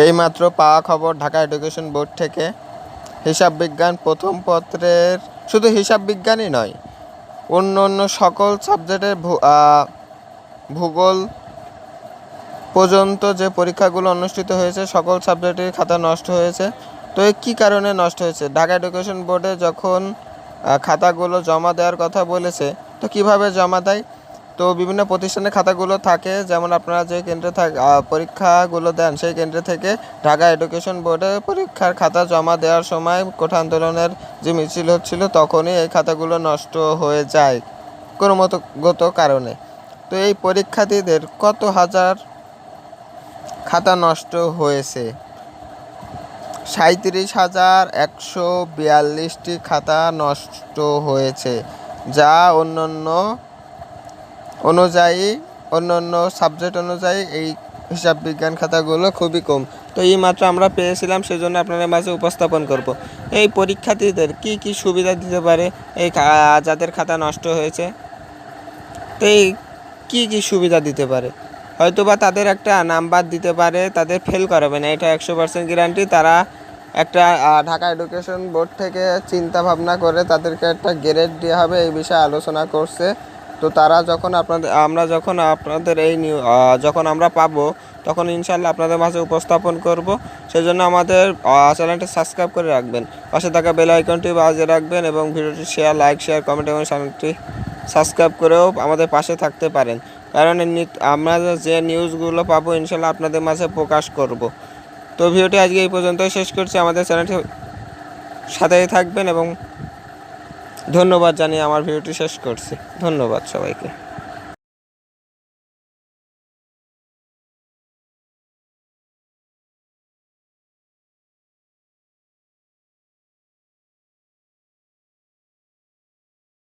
এইমাত্র পাওয়া খবর ঢাকা এডুকেশন বোর্ড থেকে হিসাব বিজ্ঞান প্রথম পত্রের শুধু হিসাব বিজ্ঞানই নয়, অন্য সকল সাবজেক্টের ভূগোল পর্যন্ত যে পরীক্ষাগুলো অনুষ্ঠিত হয়েছে সকল সাবজেক্টের খাতা নষ্ট হয়েছে। তো কী কারণে নষ্ট হয়েছে? ঢাকা এডুকেশন বোর্ডে যখন খাতাগুলো জমা দেওয়ার কথা বলেছে, তো কিভাবে জমা দেয়? তো বিভিন্ন প্রতিষ্ঠানের খাতাগুলো থাকে, যেমন আপনারা যে কেন্দ্রে পরীক্ষাগুলো দেন সেই কেন্দ্র থেকে ঢাকা এডুকেশন বোর্ডে পরীক্ষার খাতা জমা দেওয়ার সময় কোঠা আন্দোলনের যে মিছিল হচ্ছিল তখনই এই খাতাগুলো নষ্ট হয়ে যায় ক্রমাগত কারণে। তো এই পরীক্ষার্থীদের কত হাজার খাতা নষ্ট হয়েছে? 37,142টি খাতা নষ্ট হয়েছে, যা অন্যান্য সাবজেক্ট অনুযায়ী এই হিসাব বিজ্ঞান খাতাগুলো খুবই কম। তো এই মাত্র আমরা পেয়েছিলাম, সেজন্য আপনাদের মাঝে উপস্থাপন করব। এই পরীক্ষার্থীদের কি কি সুবিধা দিতে পারে এই যাদের খাতা নষ্ট হয়েছে? তো এই কী কী সুবিধা দিতে পারে? হয়তোবা তাদের একটা নাম্বার দিতে পারে, তাদের ফেল করাবে না, এটা 100% গ্যারান্টি। তারা একটা ঢাকা এডুকেশন বোর্ড থেকে চিন্তা ভাবনা করে তাদেরকে একটা গ্রেড দেওয়া হবে, এই বিষয়ে আলোচনা করছে। তো তারা যখন যখন আমরা পাবো তখন ইনশাল্লাহ আপনাদের মাঝে উপস্থাপন করব। সেজন্য আমাদের চ্যানেলটি সাবস্ক্রাইব করে রাখবেন, পাশে থাকা বেল আইকনটি বাজিয়ে রাখবেন এবং ভিডিওটি লাইক শেয়ার কমেন্ট এবং চ্যানেলটি সাবস্ক্রাইব করেও আমাদের পাশে থাকতে পারেন, কারণ আমরা যে নিউজগুলো পাবো ইনশাল্লাহ আপনাদের মাঝে প্রকাশ করব। তো ভিডিওটি আজকে এই পর্যন্তই শেষ করছি। আমাদের চ্যানেলটি সাথেই থাকবেন এবং ধন্যবাদ জানিয়ে আমার ভিডিওটি শেষ করছি। ধন্যবাদ সবাইকে।